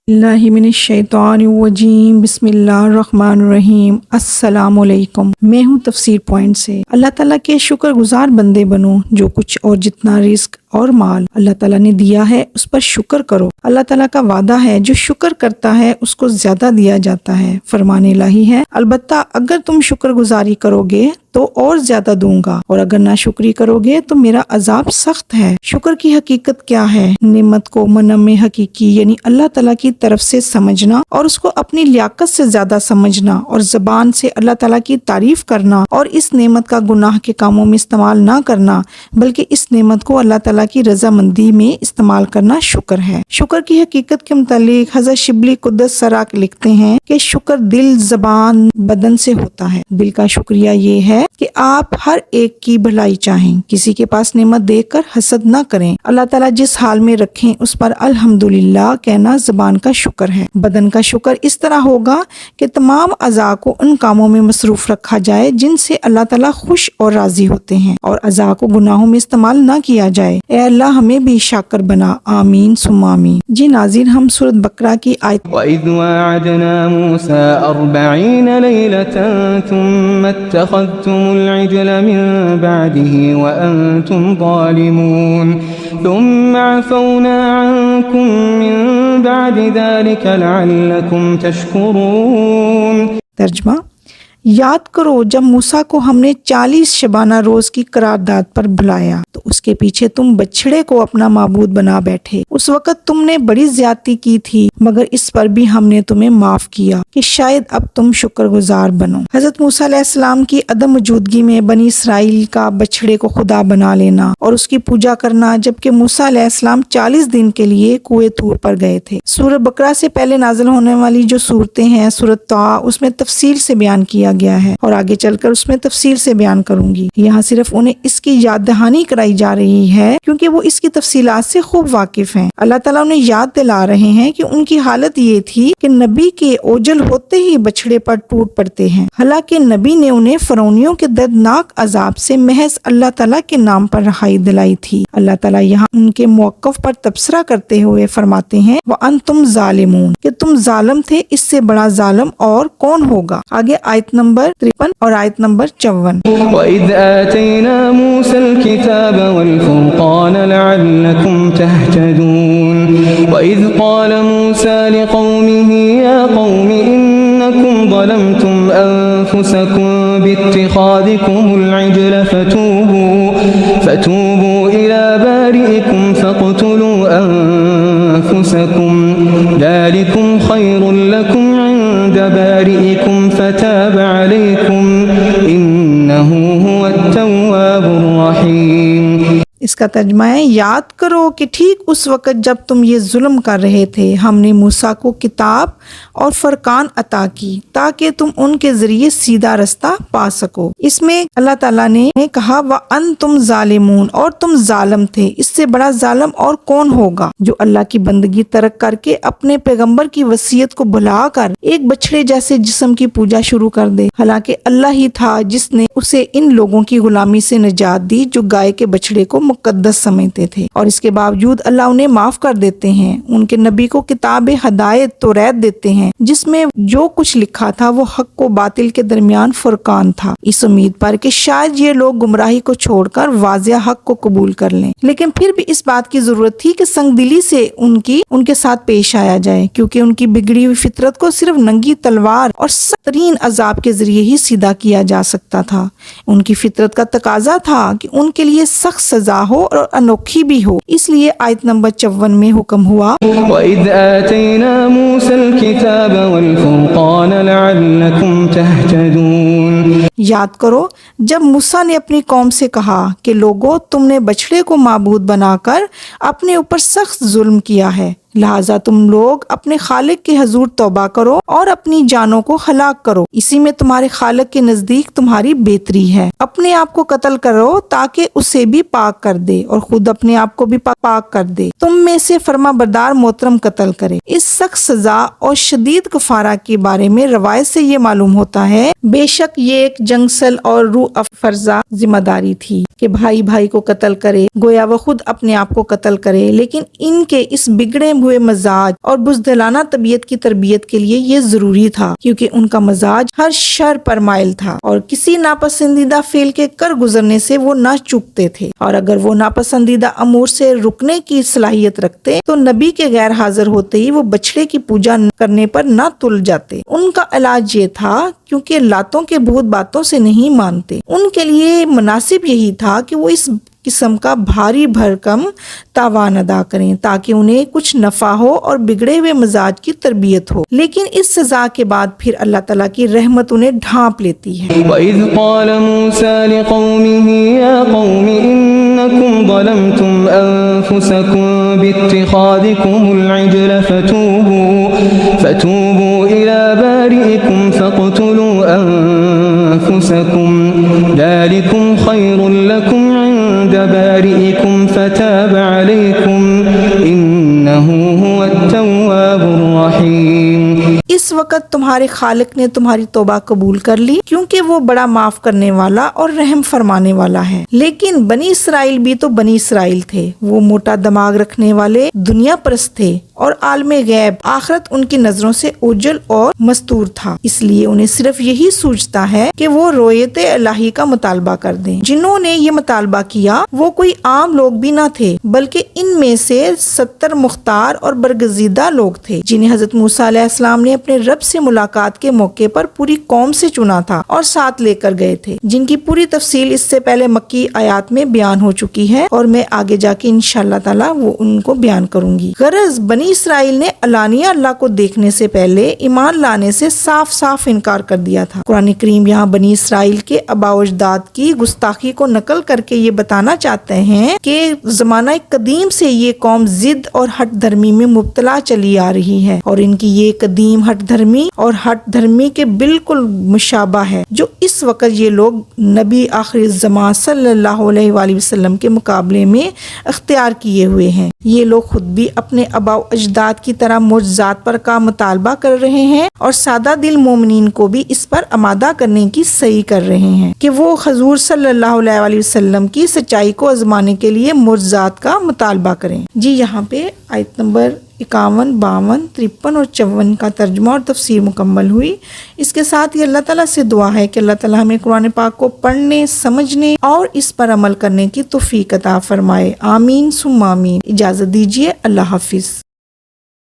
اللہ من الشیطان الرجیم بسم اللہ الرحمن الرحیم۔ السلام علیکم، میں ہوں تفسیر پوائنٹ سے۔ اللہ تعالیٰ کے شکر گزار بندے بنو، جو کچھ اور جتنا رزق اور مال اللہ تعالیٰ نے دیا ہے اس پر شکر کرو۔ اللہ تعالیٰ کا وعدہ ہے جو شکر کرتا ہے اس کو زیادہ دیا جاتا ہے، فرمان الہی ہے۔ البتہ اگر تم شکر گزاری کرو گے تو اور زیادہ دوں گا، اور اگر ناشکری کرو گے تو میرا عذاب سخت ہے۔ شکر کی حقیقت کیا ہے؟ نعمت کو منم حقیقی یعنی اللہ تعالیٰ کی طرف سے سمجھنا اور اس کو اپنی لیاقت سے زیادہ سمجھنا، اور زبان سے اللہ تعالیٰ کی تعریف کرنا، اور اس نعمت کا گناہ کے کاموں میں استعمال نہ کرنا بلکہ اس نعمت کو اللہ تعالیٰ کی رضامندی میں استعمال کرنا شکر ہے۔ شکر کی حقیقت کے متعلق حضرت شبلی قدس سراک لکھتے ہیں کہ شکر دل، زبان، بدن سے ہوتا ہے۔ دل کا شکریہ یہ ہے کہ آپ ہر ایک کی بھلائی چاہیں، کسی کے پاس نعمت دیکھ کر حسد نہ کریں، اللہ تعالیٰ جس حال میں رکھیں اس پر الحمدللہ کہنا زبان کا شکر ہے۔ بدن کا شکر اس طرح ہوگا کہ تمام اعضاء کو ان کاموں میں مصروف رکھا جائے جن سے اللہ تعالیٰ خوش اور راضی ہوتے ہیں، اور اعضاء کو گناہوں میں استعمال نہ کیا جائے۔ اے اللہ ہمیں بھی شاکر بنا، آمین ثم آمین۔ جی ناظرین، ہم سورۃ بقرہ کی آیت وَإِذْ وَاعَدْنَا مُوسَىٰ 40 لَيْلَةً ثُمَّ اتَّخَذْتُمُ الْعِجْلَ مِن بَعْدِهِ وَأَنْتُمْ ظَالِمُونَ ثُمَّ عَفَوْنَا عَنْكُم مِّن بَعْدِ ذَلِكَ لَعَلَّكُمْ تَشْكُرُونَ۔ ترجمہ: یاد کرو جب موسیٰ کو ہم نے 40 شبانہ روز کی قرارداد پر بلایا تو اس کے پیچھے تم بچھڑے کو اپنا معبود بنا بیٹھے۔ اس وقت تم نے بڑی زیادتی کی تھی، مگر اس پر بھی ہم نے تمہیں معاف کیا کہ شاید اب تم شکر گزار بنو۔ حضرت موسیٰ علیہ السلام کی عدم موجودگی میں بنی اسرائیل کا بچھڑے کو خدا بنا لینا اور اس کی پوجا کرنا، جبکہ موسیٰ علیہ السلام 40 دن کے لیے کوہ طور پر گئے تھے۔ سورہ بقرہ سے پہلے نازل ہونے والی جو صورتیں ہیں، سورۃ طٰہٰ، اس میں تفصیل سے بیان کیا گیا ہے، اور آگے چل کر اس میں تفصیل سے بیان کروں گی۔ یہاں صرف انہیں اس کی یاد دہانی کرائی جا رہی ہے کیونکہ وہ اس کی تفصیلات سے خوب واقف ہیں۔ اللہ تعالیٰ انہیں یاد دلا رہے ہیں کہ ان کی حالت یہ تھی کہ نبی کے اوجل ہوتے ہی بچھڑے پر ٹوٹ پڑتے ہیں، حالانکہ نبی نے انہیں فرعونیوں کے دردناک عذاب سے محض اللہ تعالیٰ کے نام پر رہائی دلائی تھی۔ اللہ تعالیٰ یہاں ان کے موقف پر تبصرہ کرتے ہوئے فرماتے ہیں وَأَنْتُمْ ظَالِمُونَ، کہ تم ظالم تھے، اس سے بڑا ظالم اور کون ہوگا۔ آگے آیت نمبر 53 اور آیت نمبر 54۔ وَإِذْ آتَيْنَا مُوسَى الْكِتَابَ وَالْفُرْقَانَ لَعَلَّكُمْ تَهْتَدُونَ وَإِذْ قَالَ مُوسَى لِقَوْمِهِ يَا قَوْمِ إِنَّكُمْ ظَلَمْتُمْ أَنفُسَكُمْ بِاتِّخَاذِكُمُ الْعِجْلَ فَتُوبُوا إِلَى بَارِئِكُمْ فَاقْتُلُوا أَنفُسَكُمْ ذَلِكُمْ خَيْرٌ لَكُمْ عِندَ بَارِئِكُمْ فَتَابَ عَلَيْكُمْ إِنَّهُ هُوَ التَّوَّابُ الرَّحِيمُ۔ اس کا ترجمہ ہے، یاد کرو کہ ٹھیک اس وقت جب تم یہ ظلم کر رہے تھے ہم نے موسیٰ کو کتاب اور فرقان عطا کی تاکہ تم ان کے ذریعے سیدھا رستہ پا سکو۔ اس میں اللہ تعالیٰ نے کہا وَأَنْتُمْ ظَالِمُونَ، اور تم ظالم تھے، اس سے بڑا ظالم اور کون ہوگا جو اللہ کی بندگی ترک کر کے اپنے پیغمبر کی وصیت کو بھلا کر ایک بچھڑے جیسے جسم کی پوجا شروع کر دے، حالانکہ اللہ ہی تھا جس نے اسے ان لوگوں کی غلامی سے نجات دی جو گائے کے بچھڑے کو مقدس سمجھتے تھے، اور اس کے باوجود اللہ انہیں معاف کر دیتے ہیں۔ ان کے نبی کو کتاب ہدایت توریت دیتے ہیں جس میں جو کچھ لکھا تھا وہ حق و باطل کے درمیان فرقان تھا، اس امید پر کہ شاید یہ لوگ گمراہی کو چھوڑ کر واضح حق کو قبول کر لیں، لیکن پھر بھی اس بات کی ضرورت تھی کہ سنگ دلی سے ان کے ساتھ پیش آیا جائے، کیونکہ ان کی بگڑی ہوئی فطرت کو صرف ننگی تلوار اور سخت ترین عذاب کے ذریعے ہی سیدھا کیا جا سکتا تھا۔ ان کی فطرت کا تقاضا تھا کہ ان کے لیے سخت سزا ہو اور انوکھی بھی ہو، اس لیے آیت نمبر 54 میں حکم ہوا وَإِذْ آتَيْنَا مُوسَى الْكِتَابَ وَالْفُرْقَانَ لَعَلَّكُمْ تَهْتَدُونَ۔ یاد کرو جب موسیٰ نے اپنی قوم سے کہا کہ لوگو تم نے بچھڑے کو معبود بنا کر اپنے اوپر سخت ظلم کیا ہے، لہٰذا تم لوگ اپنے خالق کے حضور توبہ کرو اور اپنی جانوں کو ہلاک کرو، اسی میں تمہارے خالق کے نزدیک تمہاری بہتری ہے۔ اپنے آپ کو قتل کرو تاکہ اسے بھی پاک کر دے اور خود اپنے آپ کو بھی پاک کر دے، تم میں سے فرما بردار محترم قتل کرے۔ اس سخت سزا اور شدید کفارہ کے بارے میں روایت سے یہ معلوم ہوتا ہے بے شک یہ ایک جنگسل اور روح افرزا ذمہ داری تھی کہ بھائی بھائی کو قتل کرے، گویا وہ خود اپنے آپ کو قتل کرے، لیکن ان کے اس بگڑے ہوئے مزاج اور بزدلانہ طبیعت کی تربیت کے لیے یہ ضروری تھا، کیونکہ ان کا مزاج ہر شر پر مائل تھا اور کسی ناپسندیدہ فعل کے کر گزرنے سے وہ نہ چوکتے تھے، اور اگر وہ ناپسندیدہ امور سے رکنے کی صلاحیت رکھتے تو نبی کے غیر حاضر ہوتے ہی وہ بچڑے کی پوجا کرنے پر نہ تل جاتے۔ ان کا علاج یہ تھا، کیونکہ لاتوں کے بھوت باتوں سے نہیں مانتے، ان کے لیے مناسب یہی تھا کہ وہ اس قسم کا بھاری بھرکم تاوان ادا کریں تاکہ انہیں کچھ نفع ہو اور بگڑے ہوئے مزاج کی تربیت ہو، لیکن اس سزا کے بعد پھر اللہ تعالیٰ کی رحمت انہیں ڈھانپ لیتی ہے۔ وَإِذْ قَالَ مُوسَى لِقَوْمِهِ يَا قَوْمِ إِنَّكُمْ ظَلَمْتُمْ أَنفُسَكُمْ بِاتِّخَاذِكُمُ الْعِجْلَ فَتُوبُوا إِلَى بَارِئِكُمْ فَاقْتُلُوا أَنفُسَكُمْ ذَلِكُمْ خَيْرٌ لَكُمْ عِندَ بَارِئِكُمْ فَتَابَ عَلَيْكُمْ إِنَّهُ هُوَ التَّوَّابُ الرَّحِيمُ۔ اس وقت تمہارے خالق نے تمہاری توبہ قبول کر لی، کیونکہ وہ بڑا معاف کرنے والا اور رحم فرمانے والا ہے۔ لیکن بنی اسرائیل بھی تو بنی اسرائیل تھے، وہ موٹا دماغ رکھنے والے دنیا پرست تھے اور عالم غیب آخرت ان کی نظروں سے اوجھل اور مستور تھا، اس لیے انہیں صرف یہی سوچتا ہے کہ وہ رویت الہی کا مطالبہ کر دیں۔ جنہوں نے یہ مطالبہ کیا وہ کوئی عام لوگ بھی نہ تھے، بلکہ ان میں سے 70 مختار اور برگزیدہ لوگ تھے جنہیں حضرت موسیٰ علیہ السلام نے اپنے رب سے ملاقات کے موقع پر پوری قوم سے چنا تھا اور ساتھ لے کر گئے تھے، جن کی پوری تفصیل اس سے پہلے مکی آیات میں بیان ہو چکی ہے اور میں آگے جا کے انشاءاللہ تعالی وہ ان کو بیان کروں گی۔ غرض بنی اسرائیل نے علانیہ اللہ کو دیکھنے سے پہلے ایمان لانے سے صاف صاف انکار کر دیا تھا۔ قرآن کریم یہاں بنی اسرائیل کے آباء و اجداد کی گستاخی کو نقل کر کے یہ بتانا چاہتے ہیں کہ زمانہ قدیم سے یہ قوم ضد اور ہٹ دھرمی میں مبتلا چلی آ رہی ہے، اور ان کی یہ قدیم ہٹ دھرمی اور ہٹ دھرمی کے بالکل مشابہ ہے جو اس وقت یہ لوگ نبی آخر الزمان صلی اللہ علیہ وآلہ وسلم کے مقابلے میں اختیار کیے ہوئے ہیں۔ یہ لوگ خود بھی اپنے آباء و اجداد کی طرح معجزات پر کا مطالبہ کر رہے ہیں اور سادہ دل مومنین کو بھی اس پر آمادہ کرنے کی صحیح کر رہے ہیں کہ وہ حضور صلی اللہ علیہ وآلہ وسلم کی سچائی کو آزمانے کے لیے معجزات کا مطالبہ کریں۔ جی یہاں پہ آیت نمبر 51، 52، 53 اور 54 کا ترجمہ اور تفسیر مکمل ہوئی۔ اس کے ساتھ ہی اللہ تعالیٰ سے دعا ہے کہ اللہ تعالیٰ ہمیں قرآن پاک کو پڑھنے، سمجھنے اور اس پر عمل کرنے کی توفیق عطا فرمائے، آمین ثم آمین۔ اجازت دیجیے، اللہ حافظ۔